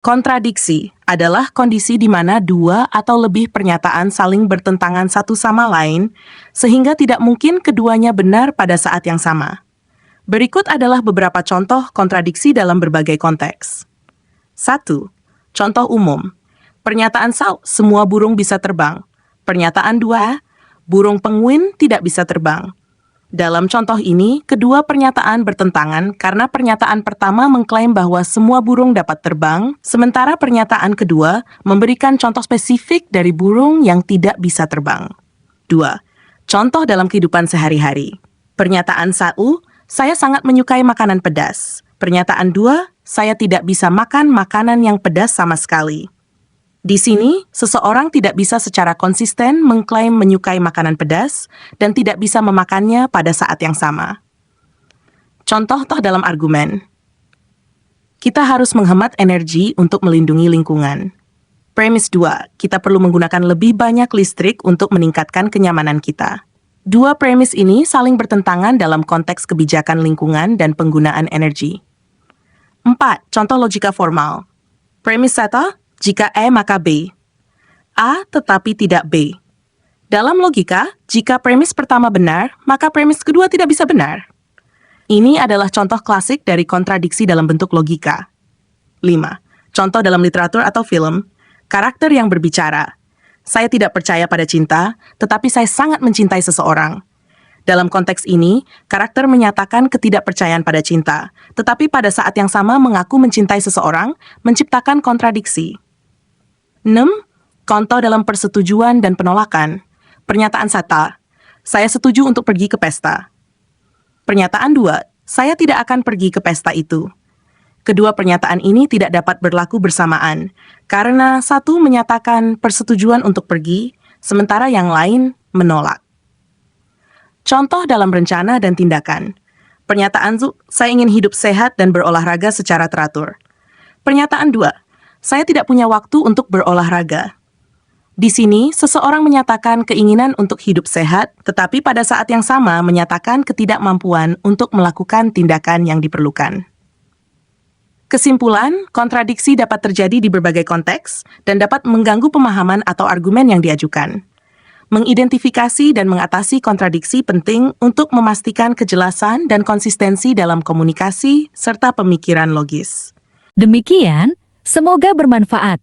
Kontradiksi adalah kondisi di mana dua atau lebih pernyataan saling bertentangan satu sama lain, sehingga tidak mungkin keduanya benar pada saat yang sama. Berikut adalah beberapa contoh kontradiksi dalam berbagai konteks. 1. Contoh umum. Pernyataan semua burung bisa terbang. Pernyataan 2, burung penguin tidak bisa terbang. Dalam contoh ini, kedua pernyataan bertentangan karena pernyataan pertama mengklaim bahwa semua burung dapat terbang, sementara pernyataan kedua memberikan contoh spesifik dari burung yang tidak bisa terbang. 2. Contoh dalam kehidupan sehari-hari. Pernyataan 1, saya sangat menyukai makanan pedas. Pernyataan 2, saya tidak bisa makan makanan yang pedas sama sekali. Di sini, seseorang tidak bisa secara konsisten mengklaim menyukai makanan pedas dan tidak bisa memakannya pada saat yang sama. Contoh dalam argumen. Kita harus menghemat energi untuk melindungi lingkungan. Premis 2, kita perlu menggunakan lebih banyak listrik untuk meningkatkan kenyamanan kita. Dua premis ini saling bertentangan dalam konteks kebijakan lingkungan dan penggunaan energi. 4. Contoh logika formal. Premis 1, jika E maka B. A tetapi tidak B. Dalam logika, jika premis pertama benar, maka premis kedua tidak bisa benar. Ini adalah contoh klasik dari kontradiksi dalam bentuk logika. 5. Contoh dalam literatur atau film, karakter yang berbicara. Saya tidak percaya pada cinta, tetapi saya sangat mencintai seseorang. Dalam konteks ini, karakter menyatakan ketidakpercayaan pada cinta, tetapi pada saat yang sama mengaku mencintai seseorang, menciptakan kontradiksi. 6. Contoh dalam persetujuan dan penolakan. Pernyataan 1, saya setuju untuk pergi ke pesta. Pernyataan 2, saya tidak akan pergi ke pesta itu. Kedua pernyataan ini tidak dapat berlaku bersamaan, karena satu menyatakan persetujuan untuk pergi, sementara yang lain menolak. Contoh dalam rencana dan tindakan. Pernyataan 1, saya ingin hidup sehat dan berolahraga secara teratur. Pernyataan 2, saya tidak punya waktu untuk berolahraga. Di sini, seseorang menyatakan keinginan untuk hidup sehat, tetapi pada saat yang sama menyatakan ketidakmampuan untuk melakukan tindakan yang diperlukan. Kesimpulan, kontradiksi dapat terjadi di berbagai konteks dan dapat mengganggu pemahaman atau argumen yang diajukan. Mengidentifikasi dan mengatasi kontradiksi penting untuk memastikan kejelasan dan konsistensi dalam komunikasi serta pemikiran logis. Demikian, semoga bermanfaat.